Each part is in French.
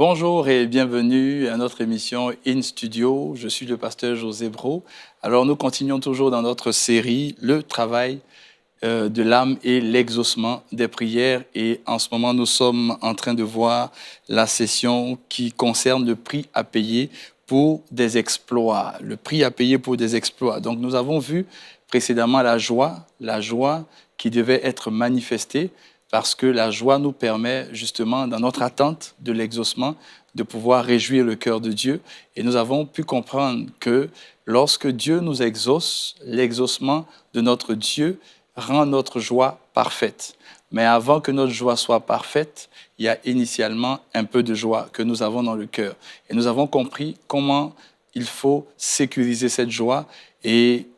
Bonjour et bienvenue à notre émission In Studio. Je suis le pasteur José Bro. Alors nous continuons toujours dans notre série Le travail de l'âme et l'exaucement des prières. Et en ce moment, nous sommes en train de voir la session qui concerne le prix à payer pour des exploits. Le prix à payer pour des exploits. Donc nous avons vu précédemment la joie qui devait être manifestée, parce que la joie nous permet justement, dans notre attente de l'exaucement, de pouvoir réjouir le cœur de Dieu. Et nous avons pu comprendre que lorsque Dieu nous exauce, l'exaucement de notre Dieu rend notre joie parfaite. Mais avant que notre joie soit parfaite, il y a initialement un peu de joie que nous avons dans le cœur. Et nous avons compris comment il faut sécuriser cette joie et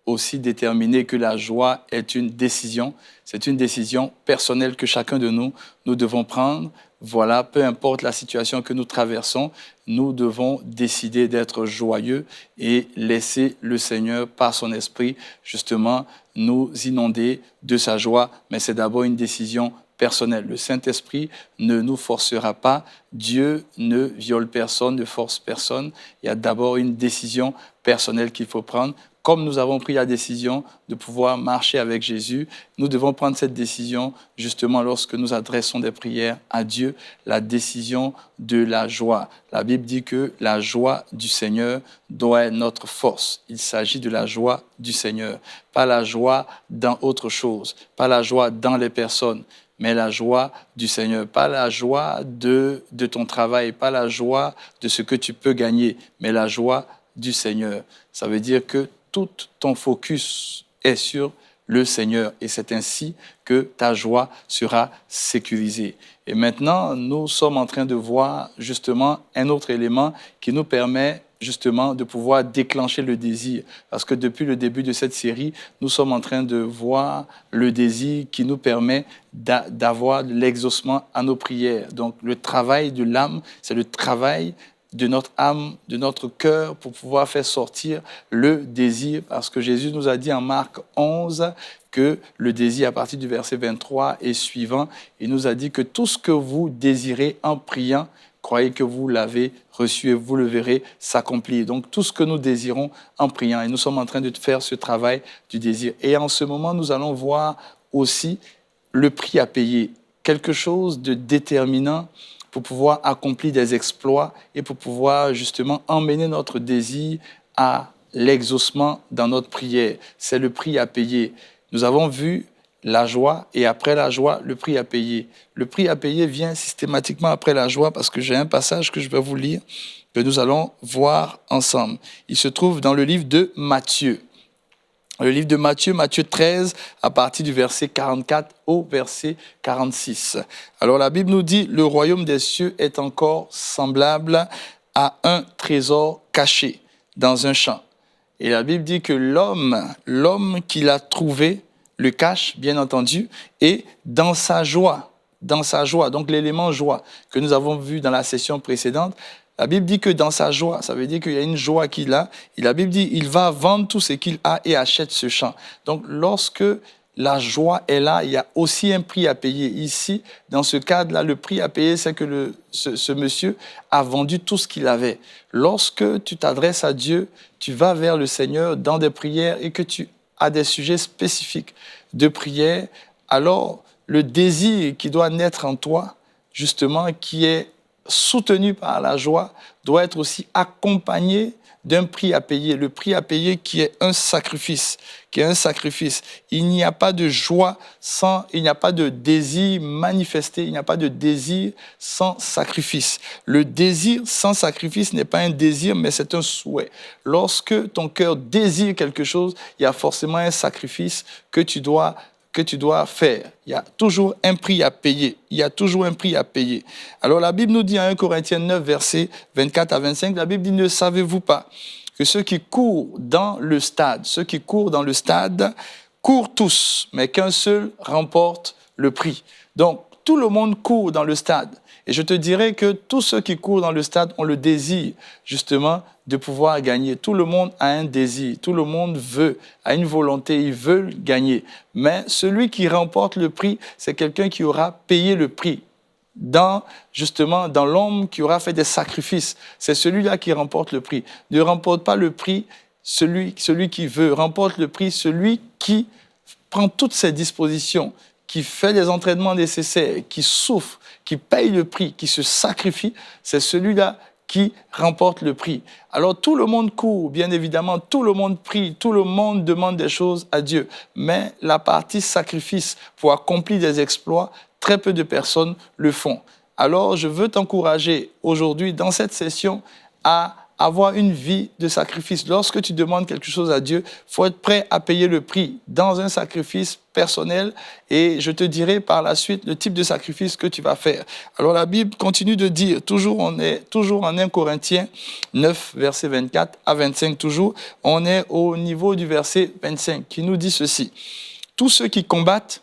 aussi déterminer que la joie est une décision. C'est une décision personnelle que chacun de nous devons prendre. Voilà, peu importe la situation que nous traversons, nous devons décider d'être joyeux et laisser le Seigneur, par son esprit, justement, nous inonder de sa joie. Mais c'est d'abord une décision personnelle. Le Saint-Esprit ne nous forcera pas. Dieu ne viole personne, ne force personne. Il y a d'abord une décision personnelle qu'il faut prendre. Comme nous avons pris la décision de pouvoir marcher avec Jésus, nous devons prendre cette décision justement lorsque nous adressons des prières à Dieu, la décision de la joie. La Bible dit que la joie du Seigneur doit être notre force. Il s'agit de la joie du Seigneur, pas la joie dans autre chose, pas la joie dans les personnes, mais la joie du Seigneur, pas la joie de ton travail, pas la joie de ce que tu peux gagner, mais la joie du Seigneur. Ça veut dire que tout ton focus est sur le Seigneur et c'est ainsi que ta joie sera sécurisée. Et maintenant, nous sommes en train de voir justement un autre élément qui nous permet justement de pouvoir déclencher le désir. Parce que depuis le début de cette série, nous sommes en train de voir le désir qui nous permet d'avoir de l'exaucement à nos prières. Donc le travail de l'âme, c'est le travail de notre âme, de notre cœur, pour pouvoir faire sortir le désir. Parce que Jésus nous a dit en Marc 11 que le désir, à partir du verset 23 et suivant, il nous a dit que tout ce que vous désirez en priant, croyez que vous l'avez reçu et vous le verrez s'accomplir. Donc tout ce que nous désirons en priant, et nous sommes en train de faire ce travail du désir. Et en ce moment, nous allons voir aussi le prix à payer, quelque chose de déterminant pour pouvoir accomplir des exploits et pour pouvoir justement emmener notre désir à l'exaucement dans notre prière. C'est le prix à payer. Nous avons vu la joie et après la joie, le prix à payer. Le prix à payer vient systématiquement après la joie parce que j'ai un passage que je vais vous lire, que nous allons voir ensemble. Il se trouve dans le livre de Matthieu. Le livre de Matthieu, Matthieu 13, à partir du verset 44 au verset 46. Alors la Bible nous dit, le royaume des cieux est encore semblable à un trésor caché dans un champ. Et la Bible dit que l'homme qui l'a trouvé, le cache, bien entendu, et dans sa joie, donc l'élément joie que nous avons vu dans la session précédente, la Bible dit que dans sa joie, ça veut dire qu'il y a une joie qu'il a. Et la Bible dit qu'il va vendre tout ce qu'il a et achète ce champ. Donc, lorsque la joie est là, il y a aussi un prix à payer. Ici, dans ce cadre-là, le prix à payer, c'est que ce monsieur a vendu tout ce qu'il avait. Lorsque tu t'adresses à Dieu, tu vas vers le Seigneur dans des prières et que tu as des sujets spécifiques de prière, alors le désir qui doit naître en toi, justement, qui est soutenu par la joie, doit être aussi accompagné d'un prix à payer. Le prix à payer qui est un sacrifice. Il n'y a pas de joie il n'y a pas de désir manifesté, il n'y a pas de désir sans sacrifice. Le désir sans sacrifice n'est pas un désir, mais c'est un souhait. Lorsque ton cœur désire quelque chose, il y a forcément un sacrifice que tu dois faire. Il y a toujours un prix à payer. Alors la Bible nous dit en 1 Corinthiens 9, versets 24 à 25, la Bible dit, ne savez-vous pas que ceux qui courent dans le stade, courent tous, mais qu'un seul remporte le prix. Donc, tout le monde court dans le stade. Et je te dirais que tous ceux qui courent dans le stade ont le désir, justement, de pouvoir gagner. Tout le monde a un désir, tout le monde a une volonté, ils veulent gagner. Mais celui qui remporte le prix, c'est quelqu'un qui aura payé le prix. justement dans l'homme qui aura fait des sacrifices. C'est celui-là qui remporte le prix. Ne remporte pas le prix celui qui veut, remporte le prix celui qui prend toutes ses dispositions, qui fait les entraînements nécessaires, qui souffre, qui paye le prix, qui se sacrifie. C'est celui-là qui remporte le prix. Alors tout le monde court, bien évidemment, tout le monde prie, tout le monde demande des choses à Dieu. Mais la partie sacrifice pour accomplir des exploits, très peu de personnes le font. Alors je veux t'encourager aujourd'hui dans cette session à avoir une vie de sacrifice. Lorsque tu demandes quelque chose à Dieu, il faut être prêt à payer le prix dans un sacrifice personnel et je te dirai par la suite le type de sacrifice que tu vas faire. Alors la Bible continue de dire, on est toujours en 1 Corinthiens 9, verset 24 à 25 toujours, on est au niveau du verset 25 qui nous dit ceci. Tous ceux qui combattent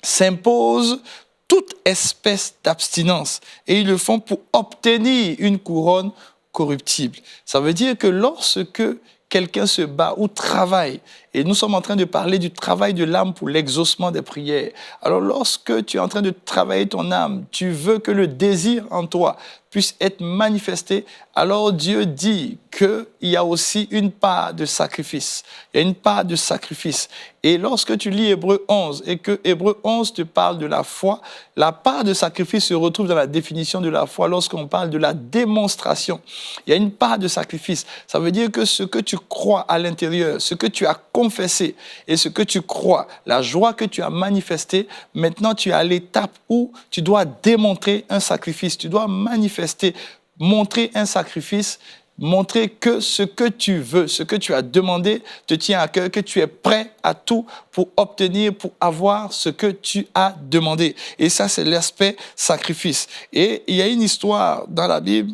s'imposent toute espèce d'abstinence et ils le font pour obtenir une couronne corruptible. Ça veut dire que lorsque quelqu'un se bat ou travaille, et nous sommes en train de parler du travail de l'âme pour l'exaucement des prières. Alors lorsque tu es en train de travailler ton âme, tu veux que le désir en toi puisse être manifesté, alors Dieu dit qu'il y a aussi une part de sacrifice. Il y a une part de sacrifice. Et lorsque tu lis Hébreux 11 et que Hébreux 11 te parle de la foi, la part de sacrifice se retrouve dans la définition de la foi lorsqu'on parle de la démonstration. Il y a une part de sacrifice. Ça veut dire que ce que tu crois à l'intérieur, ce que tu as confessé et ce que tu crois, la joie que tu as manifestée, maintenant tu es à l'étape où tu dois démontrer un sacrifice, tu dois manifester, montrer un sacrifice, montrer que ce que tu veux, ce que tu as demandé te tient à cœur, que tu es prêt à tout pour obtenir, pour avoir ce que tu as demandé. Et ça, c'est l'aspect sacrifice. Et il y a une histoire dans la Bible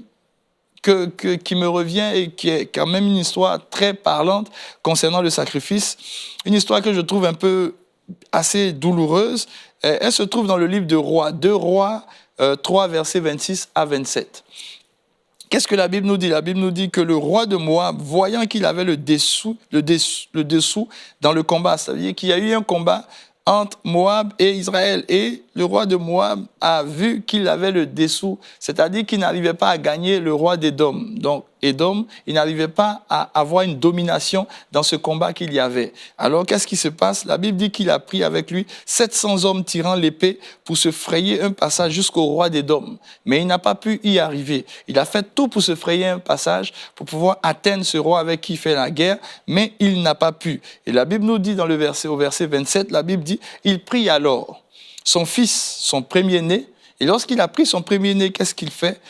qui me revient et qui est quand même une histoire très parlante concernant le sacrifice. Une histoire que je trouve un peu assez douloureuse. Elle se trouve dans le livre de Rois, 2 Rois 3, versets 26 à 27. Qu'est-ce que la Bible nous dit? La Bible nous dit que le roi de Moab, voyant qu'il avait le dessous dans le combat, c'est-à-dire qu'il y a eu un combat entre Moab et Israël. Et le roi de Moab a vu qu'il avait le dessous, c'est-à-dire qu'il n'arrivait pas à gagner le roi d'Édom. Donc, Édom, il n'arrivait pas à avoir une domination dans ce combat qu'il y avait. Alors, qu'est-ce qui se passe? La Bible dit qu'il a pris avec lui 700 hommes tirant l'épée pour se frayer un passage jusqu'au roi d'Édom. Mais il n'a pas pu y arriver. Il a fait tout pour se frayer un passage, pour pouvoir atteindre ce roi avec qui il fait la guerre, mais il n'a pas pu. Et la Bible nous dit au verset 27, la Bible dit, il prit alors son fils, son premier-né, et lorsqu'il a pris son premier-né, qu'est-ce qu'il fait?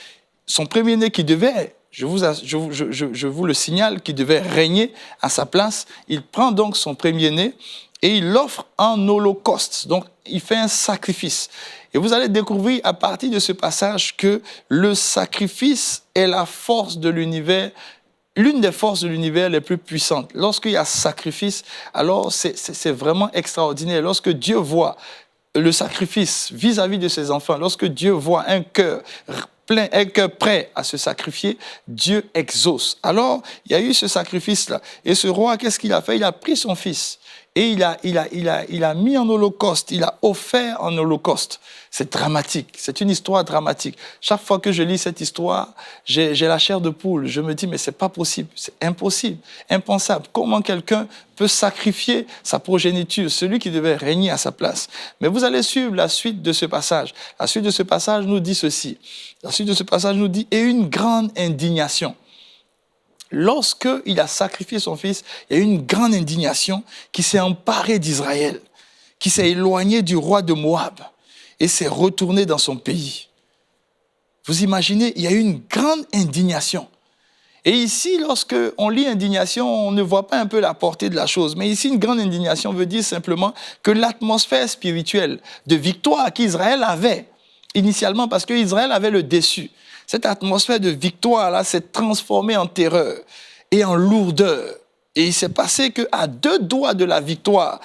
Son premier-né qui devait, je vous le signale, qui devait régner à sa place, il prend donc son premier-né et il l'offre en holocauste. Donc, il fait un sacrifice. Et vous allez découvrir à partir de ce passage que le sacrifice est la force de l'univers, l'une des forces de l'univers les plus puissantes. Lorsqu'il y a sacrifice, alors c'est vraiment extraordinaire. Lorsque Dieu voit le sacrifice vis-à-vis de ses enfants, lorsque Dieu voit un cœur plein, un cœur prêt à se sacrifier, Dieu exauce. Alors, il y a eu ce sacrifice-là. Et ce roi, qu'est-ce qu'il a fait? Il a pris son fils et il a mis en holocauste, il a offert en holocauste. C'est dramatique, c'est une histoire dramatique. Chaque fois que je lis cette histoire, j'ai la chair de poule. Je me dis, mais c'est pas possible, c'est impossible, impensable. Comment quelqu'un peut sacrifier sa progéniture, celui qui devait régner à sa place? Mais vous allez suivre la suite de ce passage. La suite de ce passage nous dit ceci. La suite de ce passage nous dit, et une grande indignation. Lorsqu'il a sacrifié son fils, il y a eu une grande indignation qui s'est emparée d'Israël, qui s'est éloignée du roi de Moab et s'est retournée dans son pays. Vous imaginez, il y a eu une grande indignation. Et ici, lorsqu'on lit indignation, on ne voit pas un peu la portée de la chose. Mais ici, une grande indignation veut dire simplement que l'atmosphère spirituelle de victoire qu'Israël avait, initialement parce qu'Israël avait le déçu, cette atmosphère de victoire-là s'est transformée en terreur et en lourdeur. Et il s'est passé qu'à 2 doigts de la victoire,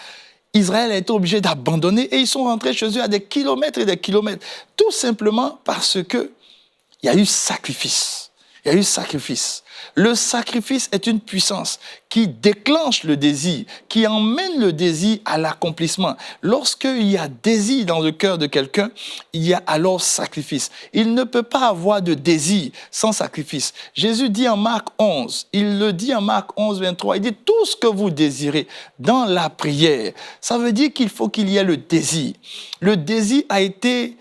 Israël a été obligé d'abandonner et ils sont rentrés chez eux à des kilomètres et des kilomètres. Tout simplement parce qu'il y a eu sacrifice. Il y a eu sacrifice. Le sacrifice est une puissance qui déclenche le désir, qui emmène le désir à l'accomplissement. Lorsqu'il y a désir dans le cœur de quelqu'un, il y a alors sacrifice. Il ne peut pas avoir de désir sans sacrifice. Jésus dit en Marc 11, il le dit en Marc 11, 23, il dit « Tout ce que vous désirez dans la prière », ça veut dire qu'il faut qu'il y ait le désir. Le désir a été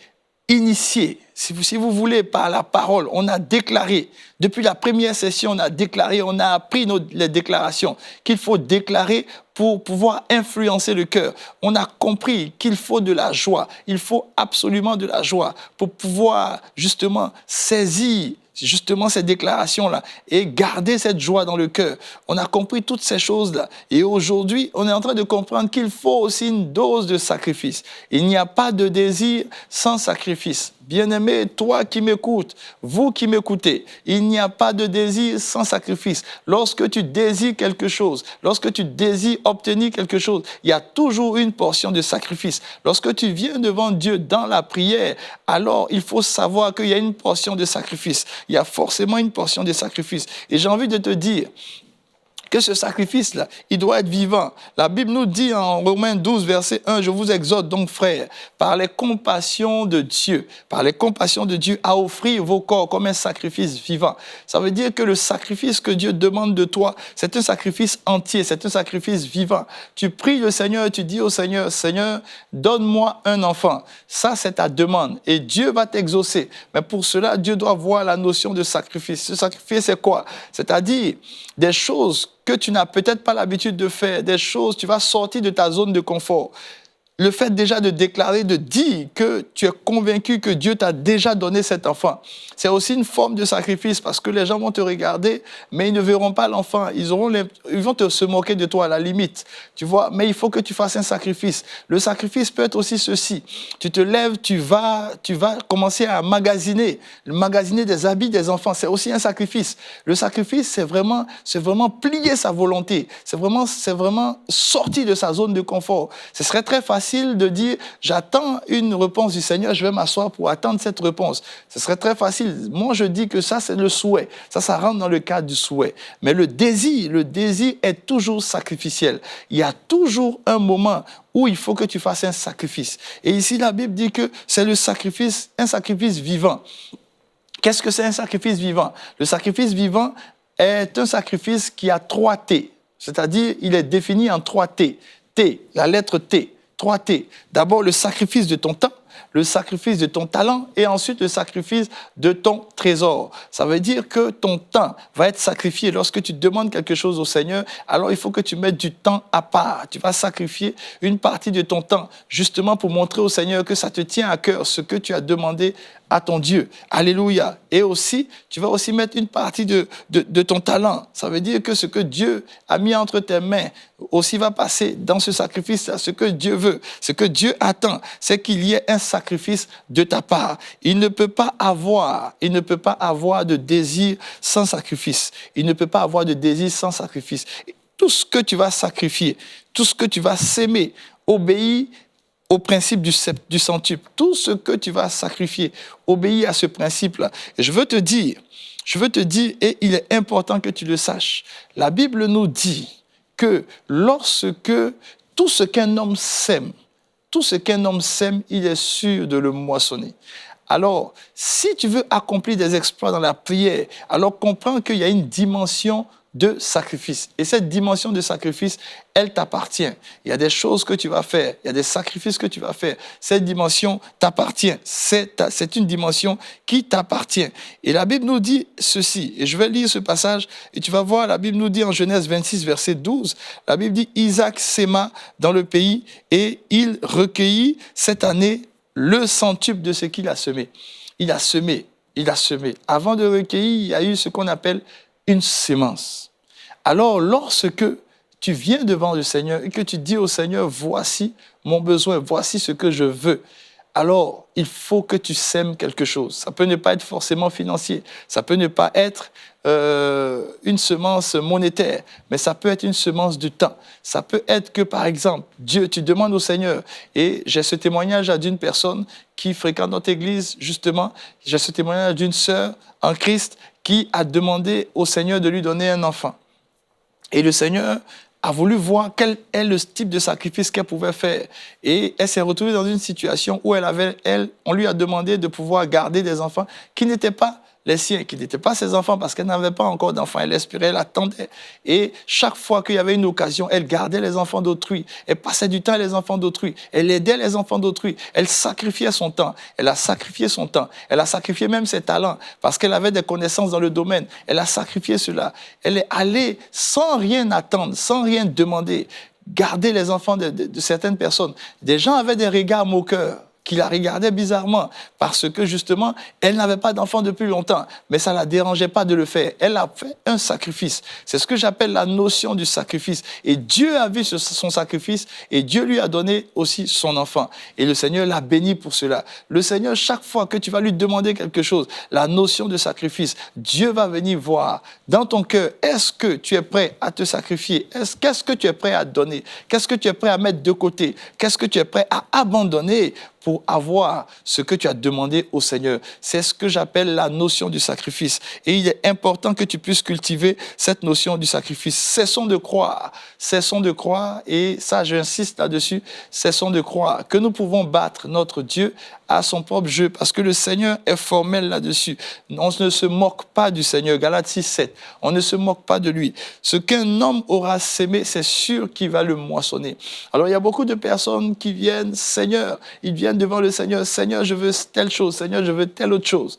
initié, si vous voulez, par la parole. On a déclaré, depuis la première session, on a déclaré, on a appris les déclarations qu'il faut déclarer pour pouvoir influencer le cœur. On a compris qu'il faut de la joie. Il faut absolument de la joie pour pouvoir justement saisir justement ces déclarations-là et garder cette joie dans le cœur. On a compris toutes ces choses-là. Et aujourd'hui, on est en train de comprendre qu'il faut aussi une dose de sacrifice. Il n'y a pas de désir sans sacrifice. Bien-aimé, toi qui m'écoutes, vous qui m'écoutez, il n'y a pas de désir sans sacrifice. Lorsque tu désires quelque chose, lorsque tu désires obtenir quelque chose, il y a toujours une portion de sacrifice. Lorsque tu viens devant Dieu dans la prière, alors il faut savoir qu'il y a une portion de sacrifice. Il y a forcément une portion de sacrifice. Et j'ai envie de te dire que ce sacrifice-là, il doit être vivant. La Bible nous dit en Romains 12, verset 1, « Je vous exhorte donc, frères, par les compassions de Dieu, à offrir vos corps comme un sacrifice vivant. » Ça veut dire que le sacrifice que Dieu demande de toi, c'est un sacrifice entier, c'est un sacrifice vivant. Tu pries le Seigneur et tu dis au Seigneur, « Seigneur, donne-moi un enfant. » Ça, c'est ta demande et Dieu va t'exaucer. Mais pour cela, Dieu doit voir la notion de sacrifice. Ce sacrifice, c'est quoi? C'est-à-dire des choses que tu n'as peut-être pas l'habitude de faire, des choses, tu vas sortir de ta zone de confort. Le fait déjà de déclarer, de dire que tu es convaincu que Dieu t'a déjà donné cet enfant, c'est aussi une forme de sacrifice parce que les gens vont te regarder, mais ils ne verront pas l'enfant. Ils vont se moquer de toi à la limite, tu vois. Mais il faut que tu fasses un sacrifice. Le sacrifice peut être aussi ceci. Tu te lèves, tu vas commencer à magasiner des habits des enfants. C'est aussi un sacrifice. Le sacrifice, c'est vraiment plier sa volonté. C'est vraiment sortir de sa zone de confort. Ce serait très facile de dire, j'attends une réponse du Seigneur, je vais m'asseoir pour attendre cette réponse. Ce serait très facile. Moi, je dis que ça, c'est le souhait. Ça rentre dans le cadre du souhait. Mais le désir est toujours sacrificiel. Il y a toujours un moment où il faut que tu fasses un sacrifice. Et ici, la Bible dit que c'est un sacrifice vivant. Qu'est-ce que c'est un sacrifice vivant? Le sacrifice vivant est un sacrifice qui a 3 T. C'est-à-dire, il est défini en 3 T. T, la lettre T. 3 T. D'abord, le sacrifice de ton temps, le sacrifice de ton talent et ensuite le sacrifice de ton trésor. Ça veut dire que ton temps va être sacrifié. Lorsque tu demandes quelque chose au Seigneur, alors il faut que tu mettes du temps à part. Tu vas sacrifier une partie de ton temps justement pour montrer au Seigneur que ça te tient à cœur, ce que tu as demandé à ton Dieu. Alléluia. Et aussi, tu vas aussi mettre une partie de ton talent. Ça veut dire que ce que Dieu a mis entre tes mains aussi va passer dans ce sacrifice-là. Ce que Dieu veut, ce que Dieu attend, c'est qu'il y ait un sacrifice de ta part. Il ne peut pas avoir de désir sans sacrifice. Il ne peut pas avoir de désir sans sacrifice. Tout ce que tu vas sacrifier, tout ce que tu vas s'aimer, obéit au principe du centuple. Tout ce que tu vas sacrifier obéit à ce principe-là. Et je veux te dire, et il est important que tu le saches, la Bible nous dit que lorsque tout ce qu'un homme sème, il est sûr de le moissonner. Alors, si tu veux accomplir des exploits dans la prière, alors comprends qu'il y a une dimension de sacrifice. Et cette dimension de sacrifice, elle t'appartient. Il y a des choses que tu vas faire, il y a des sacrifices que tu vas faire. Cette dimension t'appartient. C'est une dimension qui t'appartient. Et la Bible nous dit ceci, et je vais lire ce passage, et tu vas voir, la Bible nous dit en Genèse 26, verset 12, la Bible dit, Isaac sema dans le pays, et il recueillit cette année le centuple de ce qu'il a semé. Il a semé. Avant de recueillir, il y a eu ce qu'on appelle une sémence. Alors, lorsque tu viens devant le Seigneur et que tu dis au Seigneur, voici mon besoin, voici ce que je veux, alors il faut que tu sèmes quelque chose. Ça peut ne pas être forcément financier, ça peut ne pas être une semence monétaire, mais ça peut être une semence du temps. Ça peut être que, par exemple, Dieu, tu demandes au Seigneur, et j'ai ce témoignage d'une personne qui fréquente notre église, justement, j'ai ce témoignage d'une sœur en Christ qui a demandé au Seigneur de lui donner un enfant. Et le Seigneur a voulu voir quel est le type de sacrifice qu'elle pouvait faire. Et elle s'est retrouvée dans une situation où on lui a demandé de pouvoir garder des enfants qui n'étaient pas les siens, qui n'étaient pas ses enfants parce qu'elle n'avait pas encore d'enfants. Elle espérait, elle attendait. Et chaque fois qu'il y avait une occasion, elle gardait les enfants d'autrui. Elle passait du temps avec les enfants d'autrui. Elle aidait les enfants d'autrui. Elle sacrifiait son temps. Elle a sacrifié son temps. Elle a sacrifié même ses talents parce qu'elle avait des connaissances dans le domaine. Elle a sacrifié cela. Elle est allée sans rien attendre, sans rien demander, garder les enfants de certaines personnes. Des gens avaient des regards moqueurs qui la regardait bizarrement parce que justement, elle n'avait pas d'enfant depuis longtemps, mais ça ne la dérangeait pas de le faire. Elle a fait un sacrifice. C'est ce que j'appelle la notion du sacrifice. Et Dieu a vu son sacrifice et Dieu lui a donné aussi son enfant. Et le Seigneur l'a béni pour cela. Le Seigneur, chaque fois que tu vas lui demander quelque chose, la notion de sacrifice, Dieu va venir voir dans ton cœur, est-ce que tu es prêt à te sacrifier? Qu'est-ce que tu es prêt à donner? Qu'est-ce que tu es prêt à mettre de côté? Qu'est-ce que tu es prêt à abandonner pour avoir ce que tu as demandé au Seigneur? C'est ce que j'appelle la notion du sacrifice. Et il est important que tu puisses cultiver cette notion du sacrifice. Cessons de croire, et ça j'insiste là-dessus, cessons de croire que nous pouvons battre notre Dieu à son propre jeu, parce que le Seigneur est formel là-dessus. On ne se moque pas du Seigneur. Galates 6:7. On ne se moque pas de lui. Ce qu'un homme aura sémé, c'est sûr qu'il va le moissonner. Alors il y a beaucoup de personnes qui viennent, Seigneur, ils viennent devant le Seigneur, Seigneur, je veux telle chose, Seigneur, je veux telle autre chose.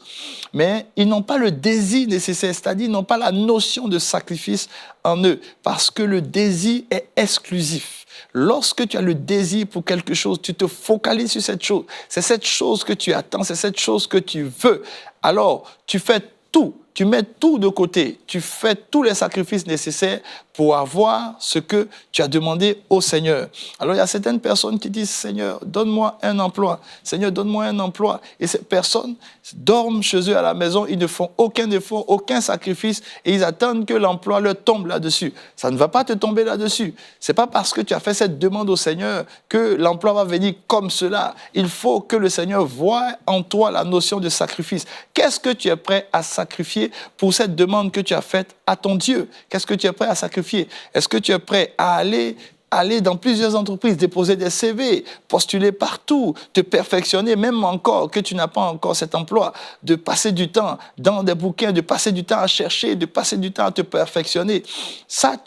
Mais ils n'ont pas le désir nécessaire, c'est-à-dire ils n'ont pas la notion de sacrifice en eux, parce que le désir est exclusif. Lorsque tu as le désir pour quelque chose, tu te focalises sur cette chose. C'est cette chose que tu attends, c'est cette chose que tu veux. Alors, tu fais tout, tu mets tout de côté, tu fais tous les sacrifices nécessaires pour avoir ce que tu as demandé au Seigneur. Alors, il y a certaines personnes qui disent, Seigneur, donne-moi un emploi. Seigneur, donne-moi un emploi. Et ces personnes dorment chez eux à la maison, ils ne font aucun effort, aucun sacrifice, et ils attendent que l'emploi leur tombe là-dessus. Ça ne va pas te tomber là-dessus. Ce n'est pas parce que tu as fait cette demande au Seigneur que l'emploi va venir comme cela. Il faut que le Seigneur voie en toi la notion de sacrifice. Qu'est-ce que tu es prêt à sacrifier pour cette demande que tu as faite à ton Dieu? Qu'est-ce que tu es prêt à sacrifier? Est-ce que tu es prêt à aller dans plusieurs entreprises, déposer des CV, postuler partout, te perfectionner, même encore que tu n'as pas encore cet emploi, de passer du temps dans des bouquins, de passer du temps à chercher, de passer du temps à te perfectionner. C'est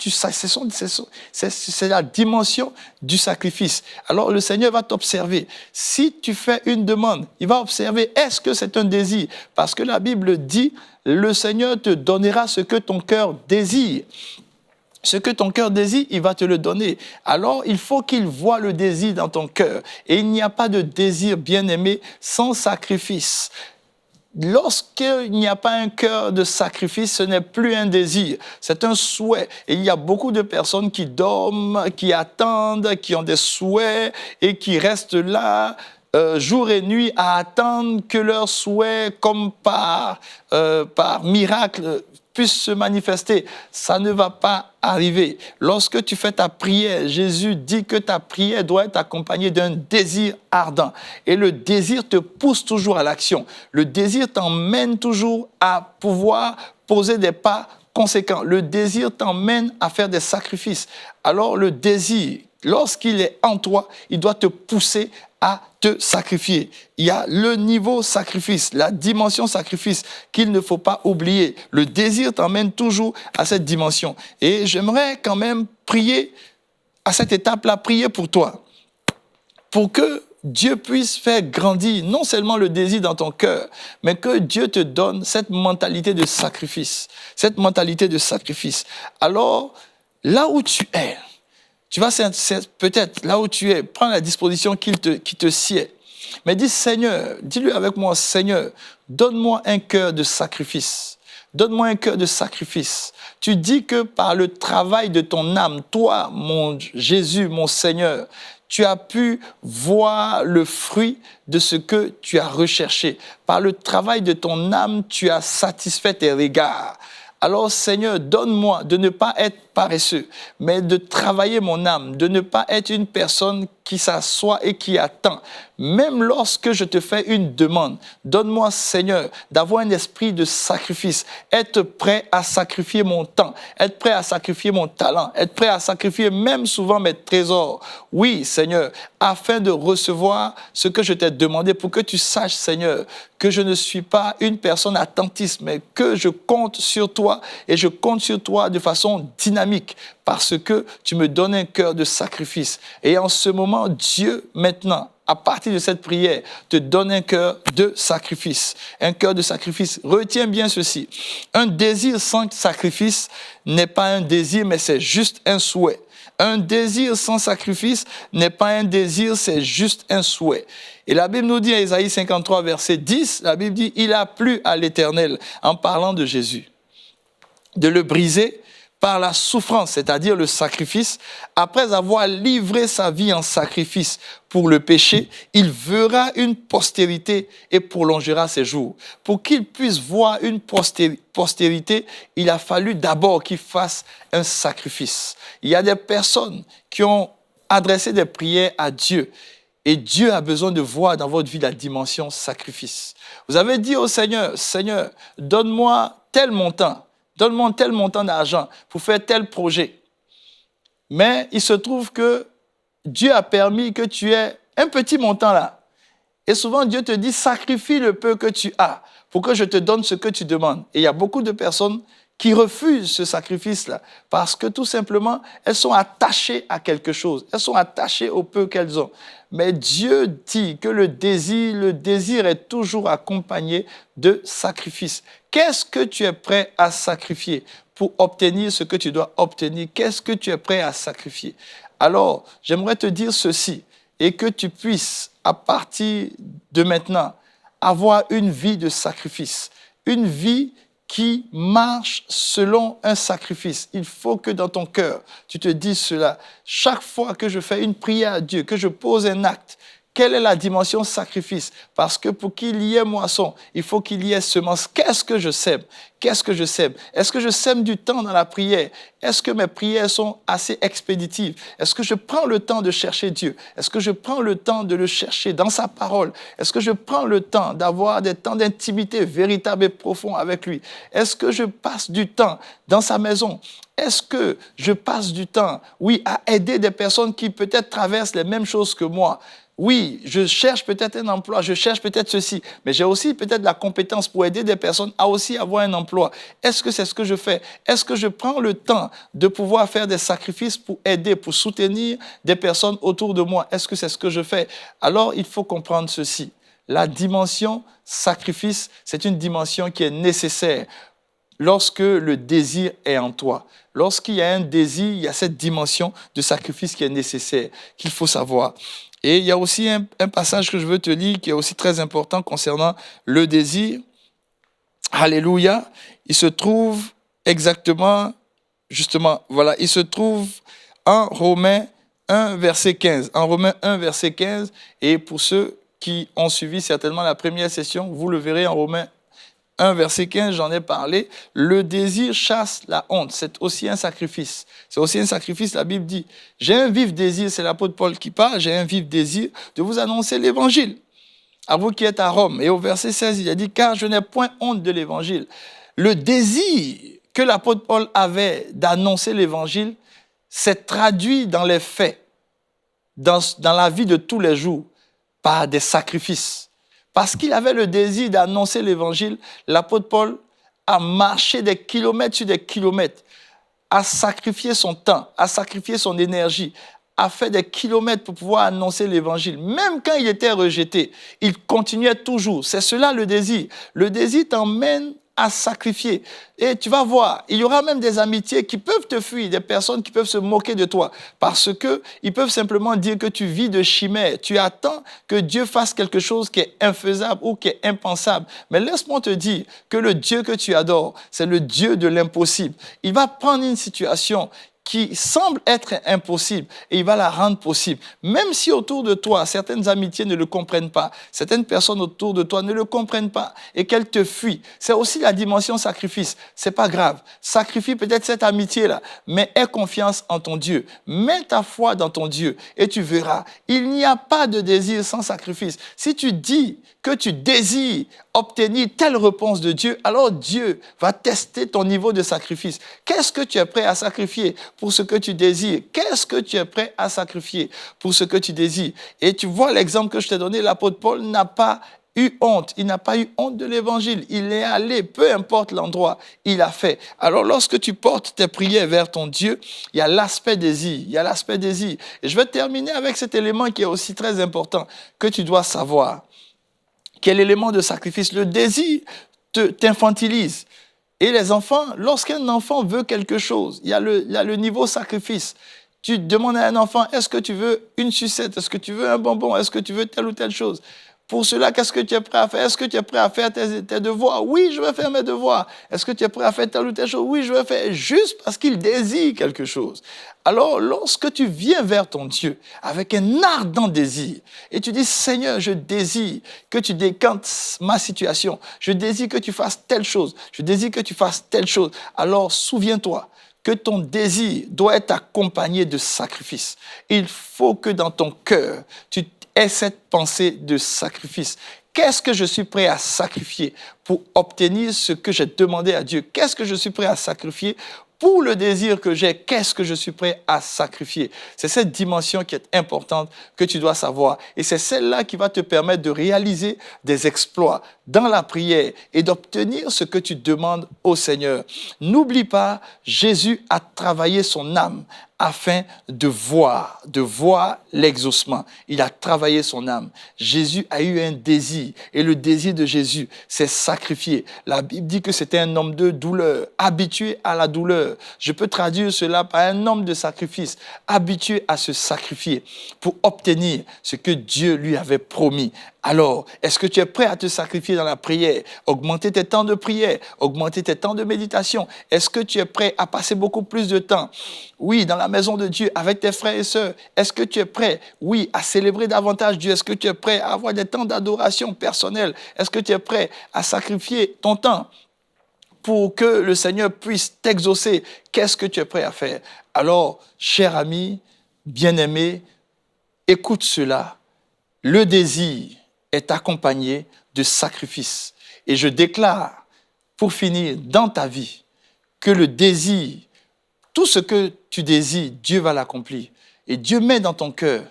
la dimension du sacrifice. Alors le Seigneur va t'observer. Si tu fais une demande, il va observer, est-ce que c'est un désir? Parce que la Bible dit, le Seigneur te donnera ce que ton cœur désire. Ce que ton cœur désire, il va te le donner. Alors, il faut qu'il voie le désir dans ton cœur. Et il n'y a pas de désir bien-aimé sans sacrifice. Lorsqu'il n'y a pas un cœur de sacrifice, ce n'est plus un désir, c'est un souhait. Et il y a beaucoup de personnes qui dorment, qui attendent, qui ont des souhaits et qui restent là jour et nuit à attendre que leurs souhaits, comme par miracle, puissent se manifester. Ça ne va pas arriver. Lorsque tu fais ta prière, Jésus dit que ta prière doit être accompagnée d'un désir ardent. Et le désir te pousse toujours à l'action. Le désir t'emmène toujours à pouvoir poser des pas conséquents. Le désir t'emmène à faire des sacrifices. Alors le désir, lorsqu'il est en toi, il doit te pousser à te sacrifier. Il y a le niveau sacrifice, la dimension sacrifice qu'il ne faut pas oublier. Le désir t'emmène toujours à cette dimension. Et j'aimerais quand même prier à cette étape-là, prier pour toi, pour que Dieu puisse faire grandir non seulement le désir dans ton cœur, mais que Dieu te donne cette mentalité de sacrifice. Cette mentalité de sacrifice. Alors, là où tu es, tu vas peut-être, là où tu es, prendre la disposition qui te sied. Mais dis, Seigneur, dis-lui avec moi, Seigneur, donne-moi un cœur de sacrifice. Donne-moi un cœur de sacrifice. Tu dis que par le travail de ton âme, toi, mon Jésus, mon Seigneur, tu as pu voir le fruit de ce que tu as recherché. Par le travail de ton âme, tu as satisfait tes regards. Alors Seigneur, donne-moi de ne pas être paresseux, mais de travailler mon âme, de ne pas être une personne qui s'assoit et qui attend. Même lorsque je te fais une demande, donne-moi, Seigneur, d'avoir un esprit de sacrifice, être prêt à sacrifier mon temps, être prêt à sacrifier mon talent, être prêt à sacrifier même souvent mes trésors. Oui, Seigneur, afin de recevoir ce que je t'ai demandé, pour que tu saches, Seigneur, que je ne suis pas une personne attentiste, mais que je compte sur toi et je compte sur toi de façon dynamique parce que tu me donnes un cœur de sacrifice. Et en ce moment, Dieu, maintenant, à partir de cette prière, te donne un cœur de sacrifice. Un cœur de sacrifice. Retiens bien ceci. Un désir sans sacrifice n'est pas un désir, mais c'est juste un souhait. Un désir sans sacrifice n'est pas un désir, c'est juste un souhait. Et la Bible nous dit, à Ésaïe 53, verset 10, la Bible dit, il a plu à l'Éternel, en parlant de Jésus, de le briser par la souffrance, c'est-à-dire le sacrifice. Après avoir livré sa vie en sacrifice pour le péché, il verra une postérité et prolongera ses jours. Pour qu'il puisse voir une postérité, il a fallu d'abord qu'il fasse un sacrifice. Il y a des personnes qui ont adressé des prières à Dieu et Dieu a besoin de voir dans votre vie la dimension sacrifice. Vous avez dit au Seigneur, Seigneur, donne-moi tel montant. Donne-moi tel montant d'argent pour faire tel projet. Mais il se trouve que Dieu a permis que tu aies un petit montant là. Et souvent, Dieu te dit, sacrifie le peu que tu as pour que je te donne ce que tu demandes. Et il y a beaucoup de personnes qui refusent ce sacrifice-là parce que tout simplement, elles sont attachées à quelque chose. Elles sont attachées au peu qu'elles ont. Mais Dieu dit que le désir est toujours accompagné de sacrifice. Qu'est-ce que tu es prêt à sacrifier pour obtenir ce que tu dois obtenir? Qu'est-ce que tu es prêt à sacrifier? Alors, j'aimerais te dire ceci et que tu puisses, à partir de maintenant, avoir une vie de sacrifice, une vie qui marche selon un sacrifice. Il faut que dans ton cœur, tu te dises cela. Chaque fois que je fais une prière à Dieu, que je pose un acte, quelle est la dimension sacrifice? Parce que pour qu'il y ait moisson, il faut qu'il y ait semence. Qu'est-ce que je sème? Qu'est-ce que je sème? Est-ce que je sème du temps dans la prière? Est-ce que mes prières sont assez expéditives? Est-ce que je prends le temps de chercher Dieu? Est-ce que je prends le temps de le chercher dans sa parole? Est-ce que je prends le temps d'avoir des temps d'intimité véritables et profonds avec lui? Est-ce que je passe du temps dans sa maison? Est-ce que je passe du temps, oui, à aider des personnes qui peut-être traversent les mêmes choses que moi? Oui, je cherche peut-être un emploi, je cherche peut-être ceci, mais j'ai aussi peut-être la compétence pour aider des personnes à aussi avoir un emploi. Est-ce que c'est ce que je fais? Est-ce que je prends le temps de pouvoir faire des sacrifices pour aider, pour soutenir des personnes autour de moi? Est-ce que c'est ce que je fais? Alors, il faut comprendre ceci. La dimension sacrifice, c'est une dimension qui est nécessaire lorsque le désir est en toi. Lorsqu'il y a un désir, il y a cette dimension de sacrifice qui est nécessaire, qu'il faut savoir. Et il y a aussi un passage que je veux te lire qui est aussi très important concernant le désir. Alléluia. Il se trouve exactement, justement, voilà, il se trouve en Romains 1, verset 15. En Romains 1, verset 15. Et pour ceux qui ont suivi certainement la première session, vous le verrez en Romains 1, verset 15, j'en ai parlé. Le désir chasse la honte. C'est aussi un sacrifice. C'est aussi un sacrifice, la Bible dit. J'ai un vif désir, c'est l'apôtre Paul qui parle, j'ai un vif désir de vous annoncer l'évangile. À vous qui êtes à Rome. Et au verset 16, il a dit, car je n'ai point honte de l'évangile. Le désir que l'apôtre Paul avait d'annoncer l'évangile s'est traduit dans les faits, dans la vie de tous les jours, par des sacrifices. Parce qu'il avait le désir d'annoncer l'évangile, l'apôtre Paul a marché des kilomètres sur des kilomètres, a sacrifié son temps, a sacrifié son énergie, a fait des kilomètres pour pouvoir annoncer l'évangile. Même quand il était rejeté, il continuait toujours. C'est cela le désir. Le désir t'emmène à sacrifier. Et tu vas voir, il y aura même des amitiés qui peuvent te fuir, des personnes qui peuvent se moquer de toi parce qu'ils peuvent simplement dire que tu vis de chimères. Tu attends que Dieu fasse quelque chose qui est infaisable ou qui est impensable. Mais laisse-moi te dire que le Dieu que tu adores, c'est le Dieu de l'impossible. Il va prendre une situation qui semble être impossible et il va la rendre possible. Même si autour de toi, certaines amitiés ne le comprennent pas, certaines personnes autour de toi ne le comprennent pas et qu'elles te fuient. C'est aussi la dimension sacrifice. C'est pas grave. Sacrifie peut-être cette amitié-là, mais aie confiance en ton Dieu. Mets ta foi dans ton Dieu et tu verras. Il n'y a pas de désir sans sacrifice. Si tu dis que tu désires obtenir telle réponse de Dieu, alors Dieu va tester ton niveau de sacrifice. Qu'est-ce que tu es prêt à sacrifier pour ce que tu désires? Qu'est-ce que tu es prêt à sacrifier pour ce que tu désires? Et tu vois l'exemple que je t'ai donné, l'apôtre Paul n'a pas eu honte. Il n'a pas eu honte de l'évangile. Il est allé, peu importe l'endroit, il a fait. Alors lorsque tu portes tes prières vers ton Dieu, il y a l'aspect désir. Il y a l'aspect désir. Et je vais terminer avec cet élément qui est aussi très important que tu dois savoir. Quel élément de sacrifice? Le désir t'infantilise. Et les enfants, lorsqu'un enfant veut quelque chose, il y a le niveau sacrifice. Tu demandes à un enfant, est-ce que tu veux une sucette? Est-ce que tu veux un bonbon? Est-ce que tu veux telle ou telle chose? Pour cela, qu'est-ce que tu es prêt à faire? Est-ce que tu es prêt à faire tes devoirs? Oui, je vais faire mes devoirs. Est-ce que tu es prêt à faire telle ou telle chose? Oui, je vais faire, juste parce qu'il désire quelque chose. Alors, lorsque tu viens vers ton Dieu avec un ardent désir et tu dis, Seigneur, je désire que tu décantes ma situation. Je désire que tu fasses telle chose. Je désire que tu fasses telle chose. Alors, souviens-toi que ton désir doit être accompagné de sacrifice. Il faut que dans ton cœur, tu aies cette pensée de sacrifice. Qu'est-ce que je suis prêt à sacrifier pour obtenir ce que j'ai demandé à Dieu? Qu'est-ce que je suis prêt à sacrifier pour le désir que j'ai? Qu'est-ce que je suis prêt à sacrifier? C'est cette dimension qui est importante que tu dois savoir. Et c'est celle-là qui va te permettre de réaliser des exploits dans la prière et d'obtenir ce que tu demandes au Seigneur. N'oublie pas, Jésus a travaillé son âme afin de voir l'exaucement. Il a travaillé son âme. Jésus a eu un désir et le désir de Jésus, c'est sacrifier. La Bible dit que c'était un homme de douleur, habitué à la douleur. Je peux traduire cela par un homme de sacrifice, habitué à se sacrifier pour obtenir ce que Dieu lui avait promis. Alors, est-ce que tu es prêt à te sacrifier dans la prière, augmenter tes temps de prière, augmenter tes temps de méditation? Est-ce que tu es prêt à passer beaucoup plus de temps, oui, dans la maison de Dieu, avec tes frères et sœurs? Est-ce que tu es prêt, oui, à célébrer davantage Dieu? Est-ce que tu es prêt à avoir des temps d'adoration personnelle? Est-ce que tu es prêt à sacrifier ton temps pour que le Seigneur puisse t'exaucer? Qu'est-ce que tu es prêt à faire? Alors, cher ami, bien-aimé, écoute cela. Le désir est accompagné de sacrifice. Et je déclare, pour finir, dans ta vie, que le désir, tout ce que tu désires, Dieu va l'accomplir. Et Dieu met dans ton cœur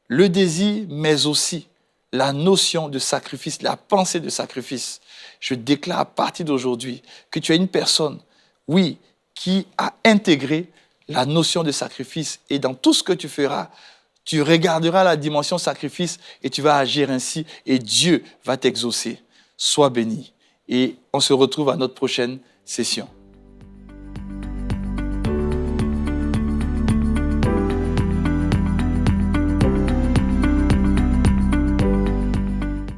le désir, mais aussi la notion de sacrifice, la pensée de sacrifice. Je déclare à partir d'aujourd'hui que tu es une personne, oui, qui a intégré la notion de sacrifice. Et dans tout ce que tu feras, tu regarderas la dimension sacrifice et tu vas agir ainsi et Dieu va t'exaucer. Sois béni. Et on se retrouve à notre prochaine session.